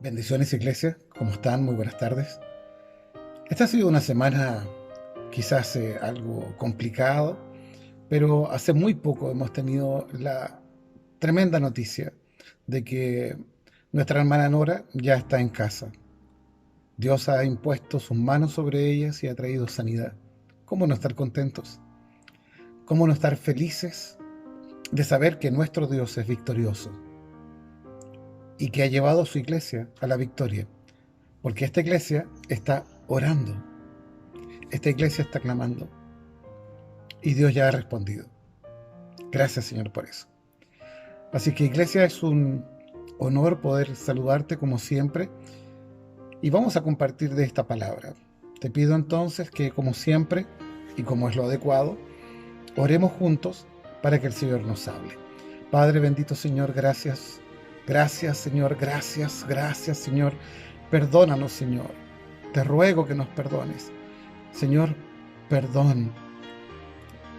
Bendiciones, iglesia. ¿Cómo están? Muy buenas tardes. Esta ha sido una semana quizás algo complicado, pero hace muy poco hemos tenido la tremenda noticia de que nuestra hermana Nora ya está en casa. Dios ha impuesto sus manos sobre ellas y ha traído sanidad. ¿Cómo no estar contentos? ¿Cómo no estar felices de saber que nuestro Dios es victorioso y que ha llevado a su iglesia a la victoria? Porque esta iglesia está orando. Esta iglesia está clamando y Dios ya ha respondido. Gracias, Señor, por eso. Así que, iglesia, es un honor poder saludarte como siempre y vamos a compartir de esta palabra. Te pido entonces que, como siempre y como es lo adecuado, oremos juntos para que el Señor nos hable. Padre bendito, Señor, gracias. Gracias, Señor, gracias, Señor. Perdónanos, Señor. Te ruego que nos perdones. Señor, perdón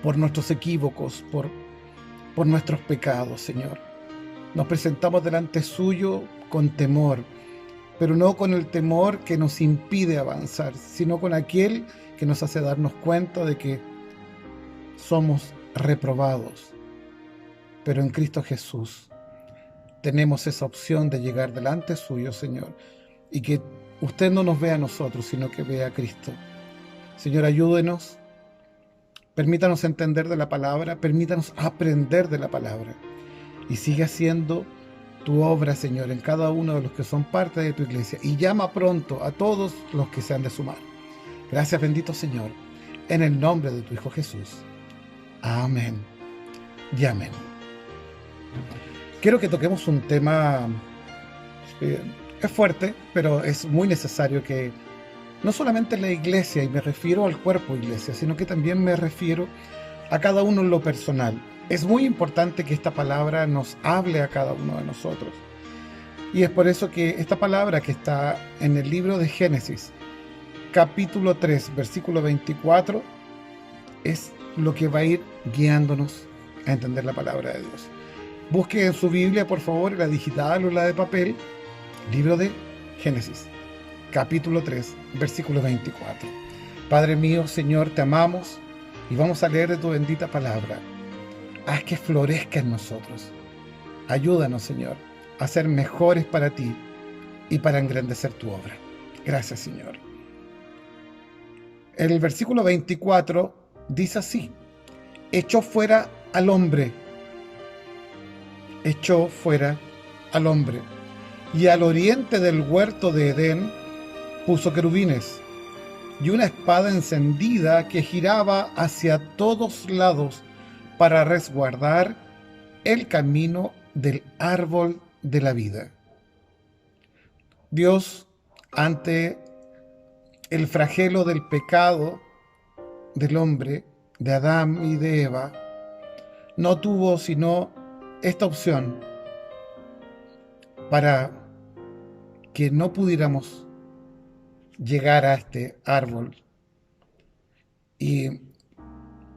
por nuestros equívocos, por nuestros pecados, Señor. Nos presentamos delante suyo con temor, pero no con el temor que nos impide avanzar, sino con aquel que nos hace darnos cuenta de que somos reprobados. Pero en Cristo Jesús tenemos esa opción de llegar delante suyo, Señor, y que usted no nos vea a nosotros, sino que vea a Cristo. Señor, ayúdenos. Permítanos entender de la palabra, permítanos aprender de la palabra y sigue haciendo tu obra, Señor, en cada uno de los que son parte de tu iglesia y llama pronto a todos los que se han de sumar. Gracias, bendito Señor, en el nombre de tu Hijo Jesús. Amén y amén. Quiero que toquemos un tema, es fuerte, pero es muy necesario que no solamente la iglesia, y me refiero al cuerpo iglesia, sino que también me refiero a cada uno en lo personal. Es muy importante que esta palabra nos hable a cada uno de nosotros. Y es por eso que esta palabra que está en el libro de Génesis, capítulo 3, versículo 24, es lo que va a ir guiándonos a entender la palabra de Dios. Busque en su Biblia, por favor, la digital o la de papel, libro de Génesis, capítulo 3, versículo 24. Padre mío, Señor, te amamos y vamos a leer de tu bendita palabra. Haz que florezca en nosotros. Ayúdanos, Señor, a ser mejores para ti y para engrandecer tu obra. Gracias, Señor. El versículo 24 dice así: echó fuera al hombre, echó fuera al hombre, y al oriente del huerto de Edén puso querubines y una espada encendida que giraba hacia todos lados para resguardar el camino del árbol de la vida. Dios, ante el flagelo del pecado del hombre, de Adán y de Eva, no tuvo sino esta opción para que no pudiéramos llegar a este árbol, y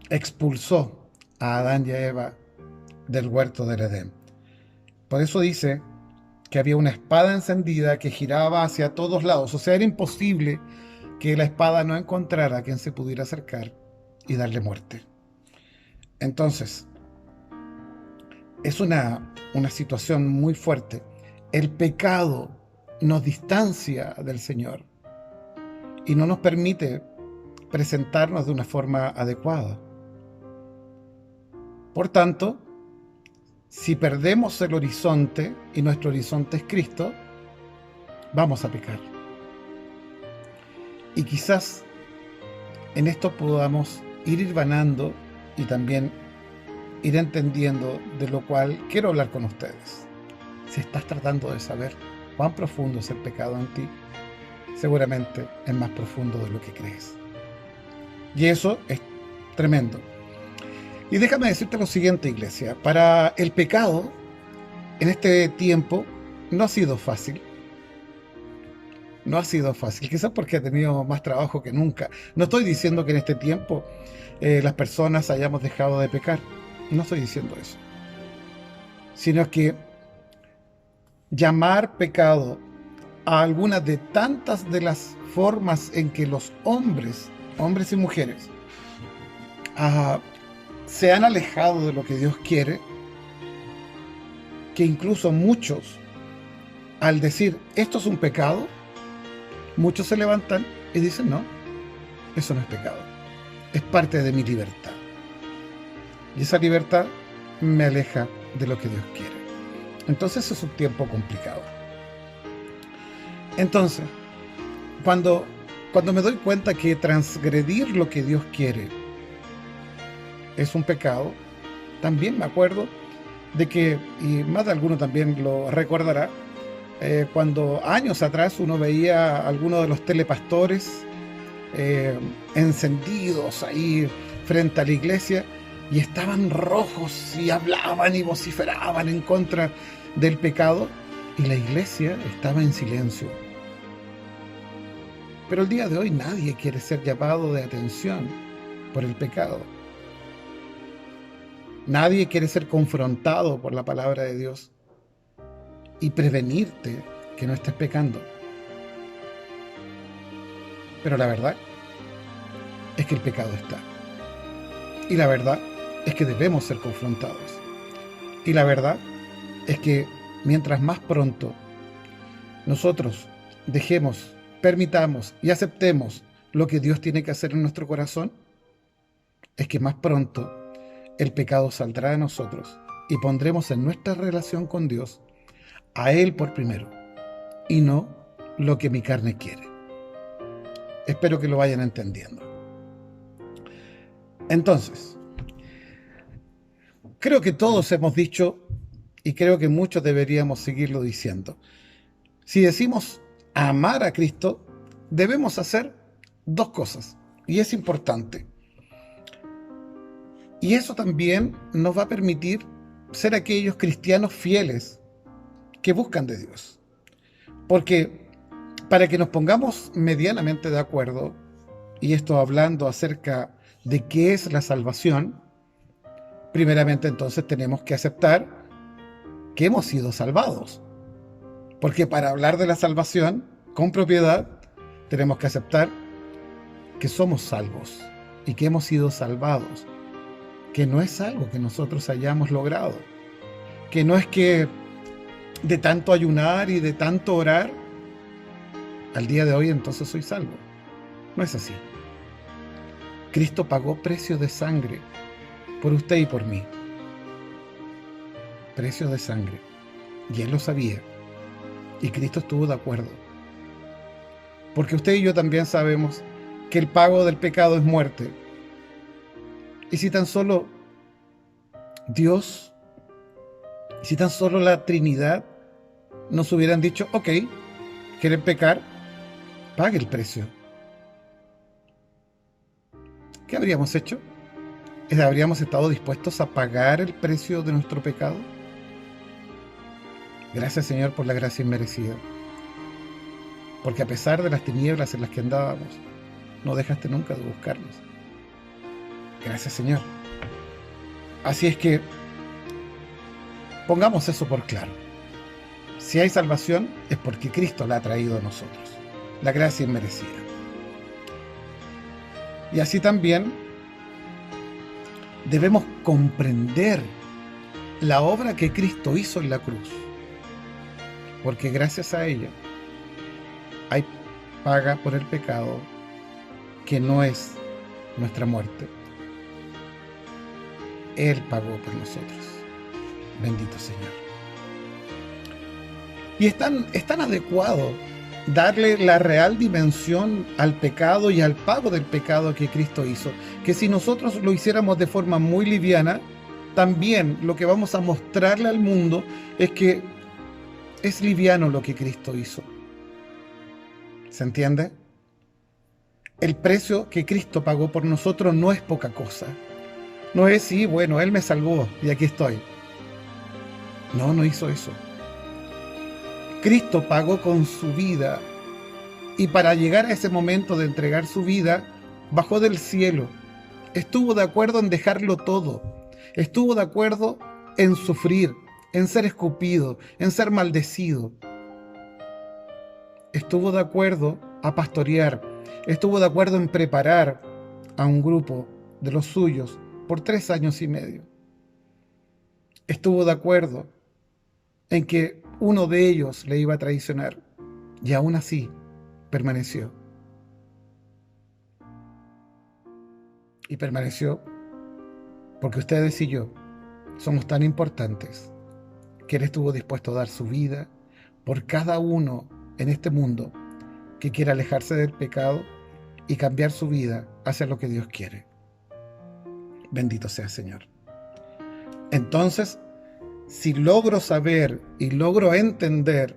expulsó a Adán y a Eva del huerto del Edén. Por eso dice que había una espada encendida que giraba hacia todos lados. O sea, era imposible que la espada no encontrara a quien se pudiera acercar y darle muerte. Entonces, es una situación muy fuerte. El pecado nos distancia del Señor y no nos permite presentarnos de una forma adecuada. Por tanto, si perdemos el horizonte, y nuestro horizonte es Cristo, vamos a pecar. Y quizás en esto podamos ir hilvanando y también ir entendiendo, de lo cual quiero hablar con ustedes. Si estás tratando de saber cuán profundo es el pecado en ti, seguramente es más profundo de lo que crees. Y eso es tremendo. Y déjame decirte lo siguiente, iglesia. Para el pecado, en este tiempo, no ha sido fácil. No ha sido fácil, quizás porque ha tenido más trabajo que nunca. No estoy diciendo que en este tiempo las personas hayamos dejado de pecar. No estoy diciendo eso. Sino que llamar pecado a algunas de tantas de las formas en que los hombres y mujeres, ah, se han alejado de lo que Dios quiere, que incluso muchos, al decir esto es un pecado, muchos se levantan y dicen no, eso no es pecado, es parte de mi libertad. Y esa libertad me aleja de lo que Dios quiere. Entonces es un tiempo complicado. Entonces, cuando me doy cuenta que transgredir lo que Dios quiere es un pecado, también me acuerdo de que, y más de alguno también lo recordará, cuando años atrás uno veía a algunos de los telepastores encendidos ahí frente a la iglesia y estaban rojos y hablaban y vociferaban en contra del pecado, y la iglesia estaba en silencio. Pero el día de hoy nadie quiere ser llamado de atención por el pecado. Nadie quiere ser confrontado por la palabra de Dios y prevenirte que no estés pecando. Pero la verdad es que el pecado está. Y la verdad es que debemos ser confrontados. Y la verdad es que mientras más pronto nosotros dejemos, permitamos y aceptemos lo que Dios tiene que hacer en nuestro corazón, es que más pronto el pecado saldrá de nosotros y pondremos en nuestra relación con Dios a Él por primero y no lo que mi carne quiere. Espero que lo vayan entendiendo. Entonces, creo que todos hemos dicho, y creo que muchos deberíamos seguirlo diciendo, si decimos amar a Cristo, debemos hacer dos cosas, y es importante. Y eso también nos va a permitir ser aquellos cristianos fieles que buscan de Dios. Porque para que nos pongamos medianamente de acuerdo, y esto hablando acerca de qué es la salvación, primeramente entonces tenemos que aceptar que hemos sido salvados. Porque para hablar de la salvación con propiedad, tenemos que aceptar que somos salvos y que hemos sido salvados. Que no es algo que nosotros hayamos logrado. Que no es que de tanto ayunar y de tanto orar, al día de hoy entonces soy salvo. No es así. Cristo pagó precio de sangre por usted y por mí. Precio de sangre. Y Él lo sabía. Y Cristo estuvo de acuerdo. Porque usted y yo también sabemos que el pago del pecado es muerte. Y si tan solo Dios, si tan solo la Trinidad nos hubieran dicho, ok, ¿quieren pecar? Pague el precio. ¿Qué habríamos hecho? ¿Habríamos estado dispuestos a pagar el precio de nuestro pecado? Gracias, Señor, por la gracia inmerecida. Porque a pesar de las tinieblas en las que andábamos, no dejaste nunca de buscarnos. Gracias, Señor. Así es que pongamos eso por claro. Si hay salvación, es porque Cristo la ha traído a nosotros. La gracia inmerecida. Y así también debemos comprender la obra que Cristo hizo en la cruz. Porque gracias a ella hay paga por el pecado, que no es nuestra muerte. Él pagó por nosotros. Bendito Señor. Y es tan adecuado darle la real dimensión al pecado y al pago del pecado que Cristo hizo, que si nosotros lo hiciéramos de forma muy liviana, también lo que vamos a mostrarle al mundo es que es liviano lo que Cristo hizo. ¿Se entiende? El precio que Cristo pagó por nosotros no es poca cosa. No es, sí, bueno, Él me salvó y aquí estoy. No, no hizo eso. Cristo pagó con su vida, y para llegar a ese momento de entregar su vida, bajó del cielo. Estuvo de acuerdo en dejarlo todo. Estuvo de acuerdo en sufrir, en ser escupido, en ser maldecido. estuvo de acuerdo a pastorear, estuvo de acuerdo en preparar a un grupo de los suyos por 3 años y medio. Estuvo de acuerdo en que uno de ellos le iba a traicionar y aún así permaneció. Y permaneció porque ustedes y yo somos tan importantes que Él estuvo dispuesto a dar su vida por cada uno en este mundo que quiera alejarse del pecado y cambiar su vida hacia lo que Dios quiere. Bendito sea el Señor. Entonces, si logro saber y logro entender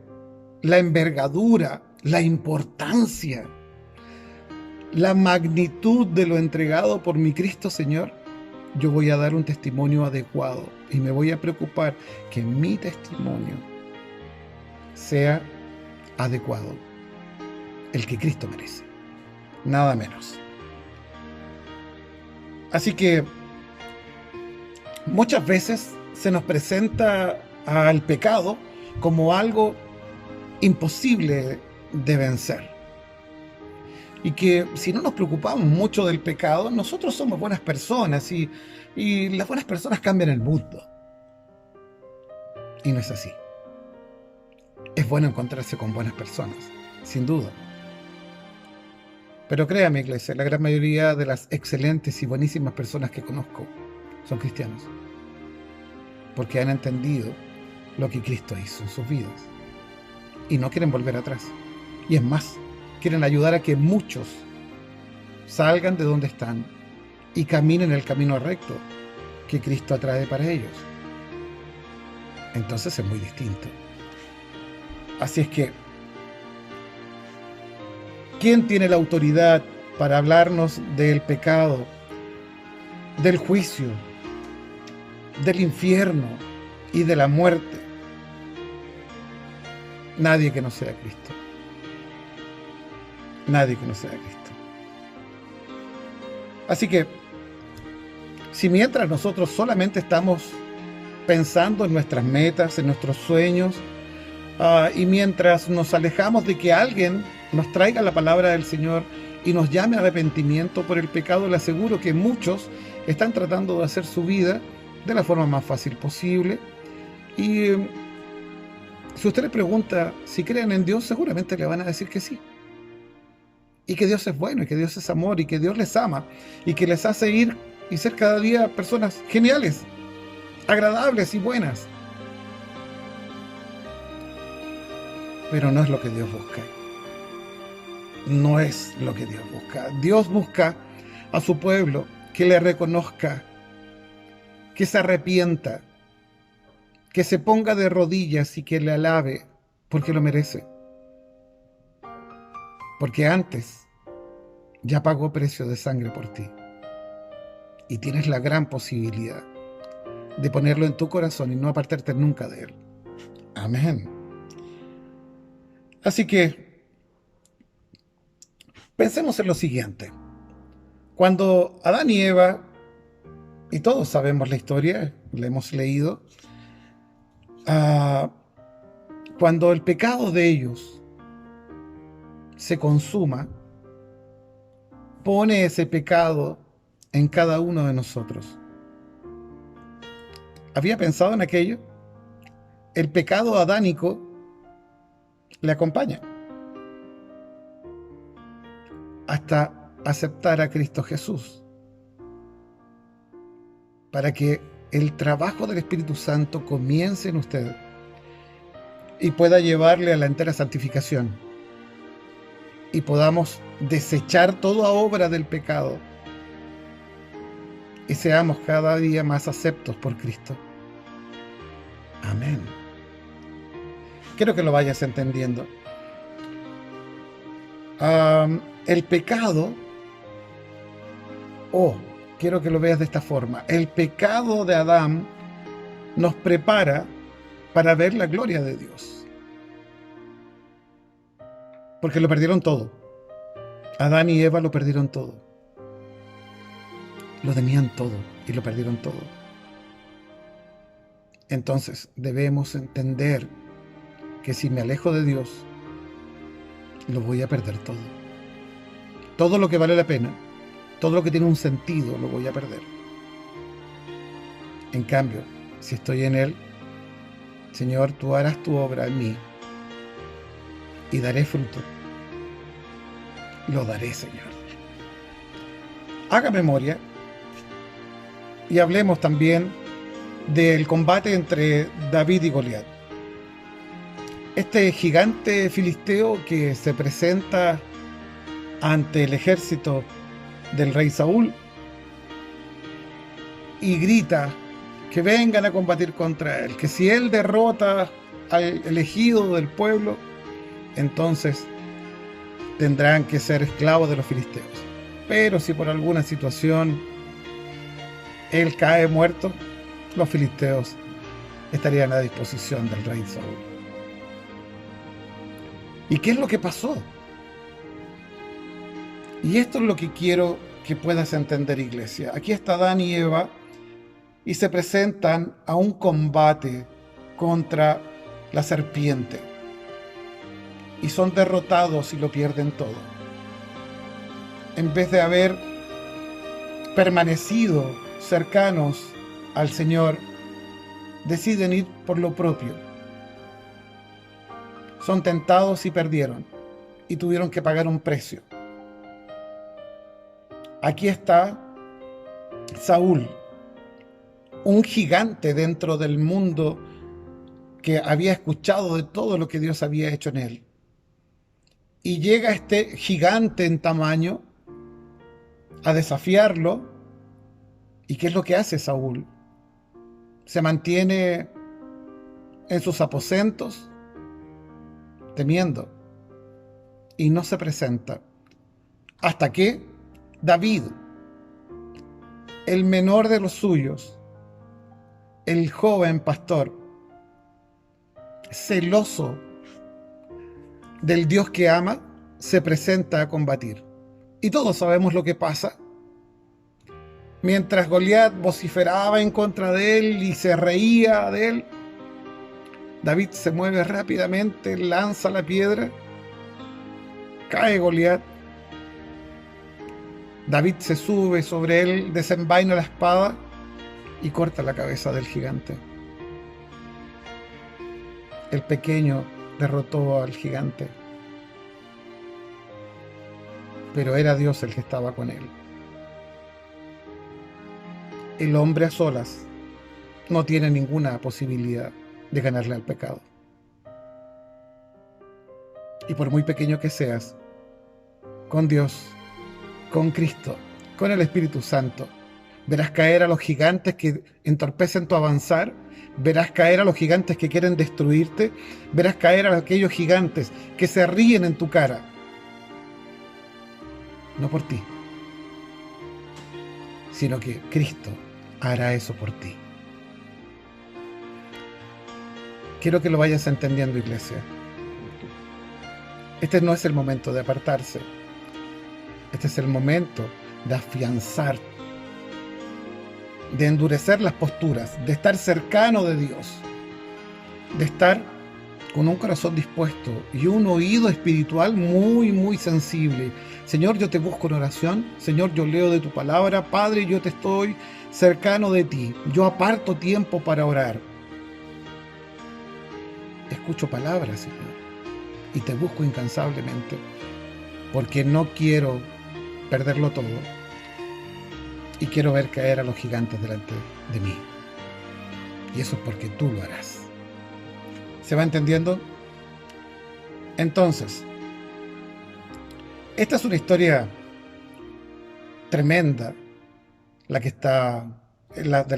la envergadura, la importancia, la magnitud de lo entregado por mi Cristo Señor, yo voy a dar un testimonio adecuado y me voy a preocupar que mi testimonio sea adecuado, el que Cristo merece, nada menos. Así que muchas veces se nos presenta al pecado como algo imposible de vencer. Y que si no nos preocupamos mucho del pecado, nosotros somos buenas personas y las buenas personas cambian el mundo. Y no es así. Es bueno encontrarse con buenas personas, sin duda. Pero créame, iglesia, la gran mayoría de las excelentes y buenísimas personas que conozco son cristianos. Porque han entendido lo que Cristo hizo en sus vidas. Y no quieren volver atrás. Y es más, quieren ayudar a que muchos salgan de donde están y caminen el camino recto que Cristo atrae para ellos. Entonces es muy distinto. Así es que, ¿quién tiene la autoridad para hablarnos del pecado, del juicio, del infierno y de la muerte? Nadie que no sea Cristo. Nadie que no sea Cristo. Así que, si mientras nosotros solamente estamos pensando en nuestras metas, en nuestros sueños, y mientras nos alejamos de que alguien nos traiga la palabra del Señor y nos llame a arrepentimiento por el pecado, le aseguro que muchos están tratando de hacer su vida de la forma más fácil posible. Y si usted le pregunta si creen en Dios, seguramente le van a decir que sí. Y que Dios es bueno, y que Dios es amor, y que Dios les ama, y que les hace ir y ser cada día personas geniales, agradables y buenas. Pero no es lo que Dios busca. No es lo que Dios busca. Dios busca a su pueblo que le reconozca, que se arrepienta, que se ponga de rodillas y que le alabe, porque lo merece. Porque antes ya pagó precio de sangre por ti. Y tienes la gran posibilidad de ponerlo en tu corazón y no apartarte nunca de él. Amén. Así que pensemos en lo siguiente. Cuando Adán y Eva, y todos sabemos la historia, la hemos leído, cuando el pecado de ellos se consuma, pone ese pecado en cada uno de nosotros. ¿Había pensado en aquello? El pecado adánico le acompaña hasta aceptar a Cristo Jesús, para que el trabajo del Espíritu Santo comience en usted y pueda llevarle a la entera santificación y podamos desechar toda obra del pecado y seamos cada día más aceptos por Cristo. Amén. Quiero que lo vayas entendiendo. El pecado, quiero que lo veas de esta forma. El pecado de Adán nos prepara para ver la gloria de Dios. Porque lo perdieron todo. Adán y Eva lo perdieron todo. Lo tenían todo y lo perdieron todo. Entonces debemos entender que si me alejo de Dios, lo voy a perder todo. Todo lo que vale la pena, todo lo que tiene un sentido, lo voy a perder. En cambio, si estoy en Él, Señor, tú harás tu obra en mí y daré fruto. Lo daré, Señor. Haga memoria y hablemos también del combate entre David y Goliat. Este gigante filisteo que se presenta ante el ejército del rey Saúl y grita que vengan a combatir contra él, que si él derrota al elegido del pueblo, entonces tendrán que ser esclavos de los filisteos. Pero si por alguna situación él cae muerto, los filisteos estarían a disposición del rey Saúl. ¿Y qué es lo que pasó? Y esto es lo que quiero que puedas entender, iglesia. Aquí está Adán y Eva y se presentan a un combate contra la serpiente. Y son derrotados y lo pierden todo. En vez de haber permanecido cercanos al Señor, deciden ir por lo propio. Son tentados y perdieron, y tuvieron que pagar un precio. Aquí está Saúl, un gigante dentro del mundo que había escuchado de todo lo que Dios había hecho en él. Y llega este gigante en tamaño a desafiarlo. ¿Y qué es lo que hace Saúl? Se mantiene en sus aposentos, temiendo, y no se presenta. Hasta que David, el menor de los suyos, el joven pastor, celoso del Dios que ama, se presenta a combatir. Y todos sabemos lo que pasa. Mientras Goliat vociferaba en contra de él y se reía de él, David se mueve rápidamente, lanza la piedra, cae Goliat. David se sube sobre él, desenvaina la espada y corta la cabeza del gigante. El pequeño derrotó al gigante, pero era Dios el que estaba con él. El hombre a solas no tiene ninguna posibilidad de ganarle al pecado. Y por muy pequeño que seas, con Dios, con Cristo, con el Espíritu Santo, verás caer a los gigantes que entorpecen tu avanzar, verás caer a los gigantes que quieren destruirte, verás caer a aquellos gigantes que se ríen en tu cara. No por ti, sino que Cristo hará eso por ti. Quiero que lo vayas entendiendo, iglesia. Este no es el momento de apartarse. Este es el momento de afianzar, de endurecer las posturas, de estar cercano de Dios, de estar con un corazón dispuesto y un oído espiritual muy, muy sensible. Señor, yo te busco en oración. Señor, yo leo de tu palabra. Padre, yo te estoy cercano de ti. Yo aparto tiempo para orar. Escucho palabras, Señor, y te busco incansablemente, porque no quiero perderlo todo y quiero ver caer a los gigantes delante de mí. Y eso es porque tú lo harás. ¿Se va entendiendo? Entonces, esta es una historia tremenda, de la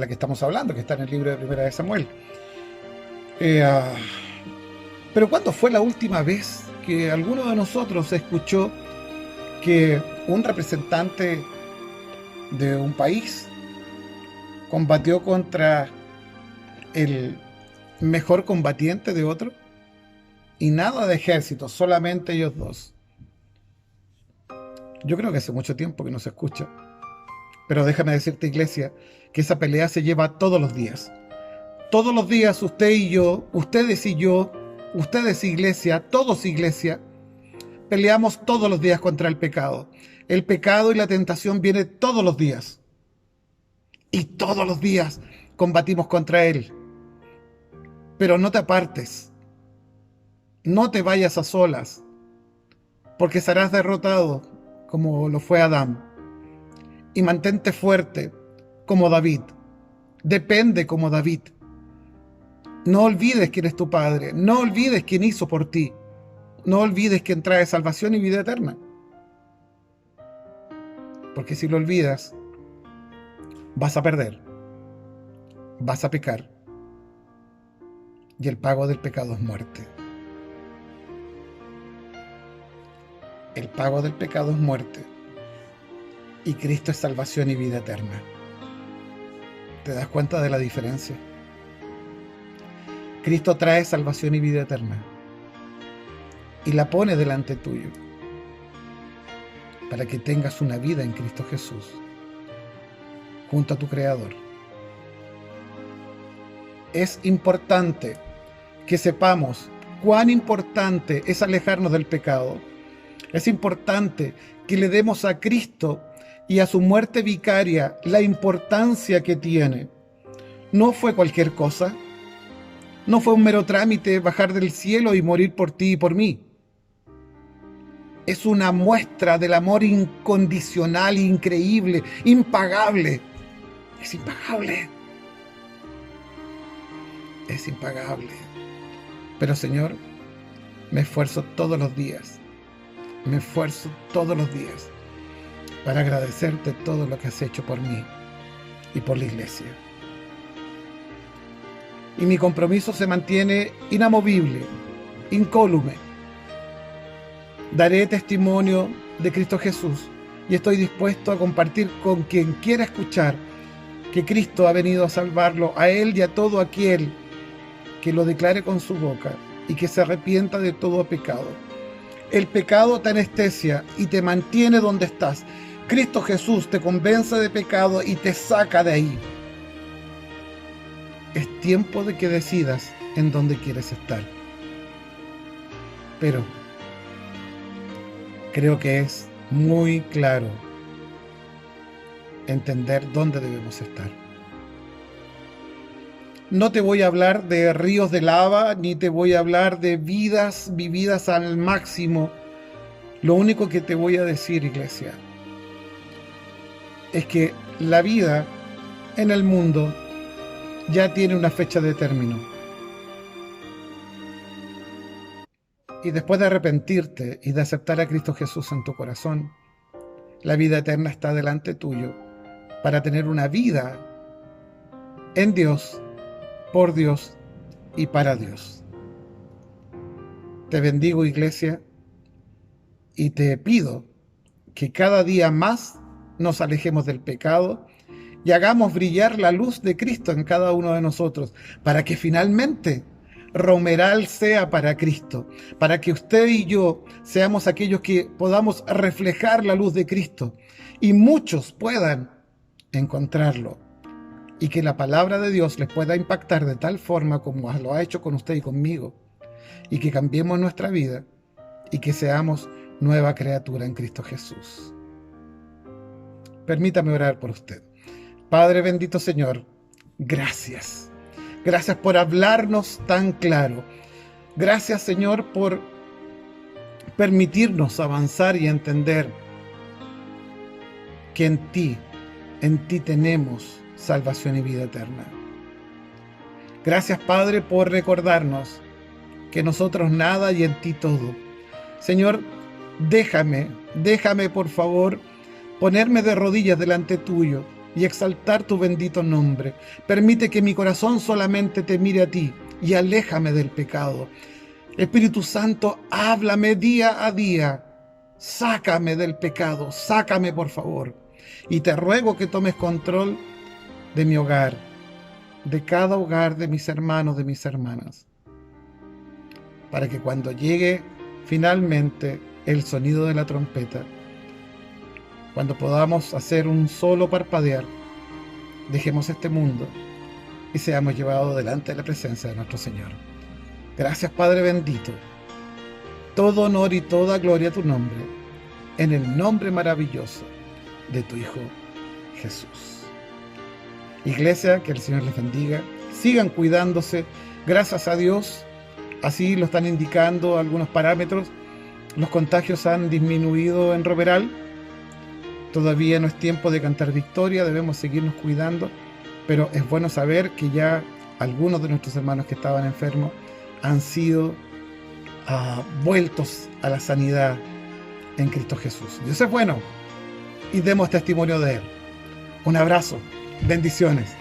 que estamos hablando, que está en el libro de Primera de Samuel. Pero ¿cuándo fue la última vez que alguno de nosotros escuchó que un representante de un país combatió contra el mejor combatiente de otro? Y nada de ejército, solamente ellos dos. Yo creo que hace mucho tiempo que no se escucha. Pero déjame decirte, iglesia, que esa pelea se lleva todos los días. Todos los días usted y yo, ustedes y yo, ustedes iglesia, todos iglesia, peleamos todos los días contra el pecado. El pecado y la tentación vienen todos los días. Y todos los días combatimos contra él. Pero no te apartes. No te vayas a solas, porque serás derrotado como lo fue Adán. Y mantente fuerte como David. Depende como David. No olvides quién es tu Padre. No olvides quién hizo por ti. No olvides quién trae salvación y vida eterna. Porque si lo olvidas, vas a perder. Vas a pecar. Y el pago del pecado es muerte. El pago del pecado es muerte. Y Cristo es salvación y vida eterna. ¿Te das cuenta de la diferencia? Cristo trae salvación y vida eterna. Y la pone delante tuyo. Para que tengas una vida en Cristo Jesús. Junto a tu Creador. Es importante que sepamos cuán importante es alejarnos del pecado. Es importante que le demos a Cristo y a su muerte vicaria la importancia que tiene. No fue cualquier cosa. No fue un mero trámite bajar del cielo y morir por ti y por mí. Es una muestra del amor incondicional, increíble, impagable. Es impagable. Es impagable. Pero Señor, me esfuerzo todos los días. Me esfuerzo todos los días para agradecerte todo lo que has hecho por mí y por la iglesia. Y mi compromiso se mantiene inamovible, incólume. Daré testimonio de Cristo Jesús y estoy dispuesto a compartir con quien quiera escuchar que Cristo ha venido a salvarlo, a él y a todo aquel que lo declare con su boca y que se arrepienta de todo pecado. El pecado te anestesia y te mantiene donde estás. Cristo Jesús te convence de pecado y te saca de ahí. Es tiempo de que decidas en dónde quieres estar. Pero creo que es muy claro entender dónde debemos estar. No te voy a hablar de ríos de lava, ni te voy a hablar de vidas vividas al máximo. Lo único que te voy a decir, iglesia, es que la vida en el mundo ya tiene una fecha de término. Y después de arrepentirte y de aceptar a Cristo Jesús en tu corazón, la vida eterna está delante tuyo para tener una vida en Dios, por Dios y para Dios. Te bendigo, iglesia, y te pido que cada día más nos alejemos del pecado y hagamos brillar la luz de Cristo en cada uno de nosotros, para que finalmente Romeral sea para Cristo, para que usted y yo seamos aquellos que podamos reflejar la luz de Cristo y muchos puedan encontrarlo y que la palabra de Dios les pueda impactar de tal forma como lo ha hecho con usted y conmigo, y que cambiemos nuestra vida y que seamos nueva criatura en Cristo Jesús. Permítame orar por usted. Padre bendito Señor, gracias. Gracias por hablarnos tan claro. Gracias, Señor, por permitirnos avanzar y entender que en ti tenemos salvación y vida eterna. Gracias, Padre, por recordarnos que nosotros nada y en ti todo. Señor, déjame por favor ponerme de rodillas delante tuyo y exaltar tu bendito nombre. Permite que mi corazón solamente te mire a ti y aléjame del pecado. Espíritu Santo, háblame día a día. Sácame del pecado, sácame por favor. Y te ruego que tomes control de mi hogar, de cada hogar de mis hermanos, de mis hermanas, para que cuando llegue finalmente el sonido de la trompeta, cuando podamos hacer un solo parpadear, dejemos este mundo y seamos llevados delante de la presencia de nuestro Señor. Gracias, Padre bendito. todo honor y toda gloria a tu nombre, en el nombre maravilloso de tu Hijo Jesús. Iglesia, que el Señor les bendiga. Sigan cuidándose. Gracias a Dios, así lo están indicando algunos parámetros. Los contagios han disminuido en Romeral. Todavía no es tiempo de cantar victoria, debemos seguirnos cuidando, pero es bueno saber que ya algunos de nuestros hermanos que estaban enfermos han sido vueltos a la sanidad en Cristo Jesús. Dios es bueno y demos testimonio de Él. Un abrazo, bendiciones.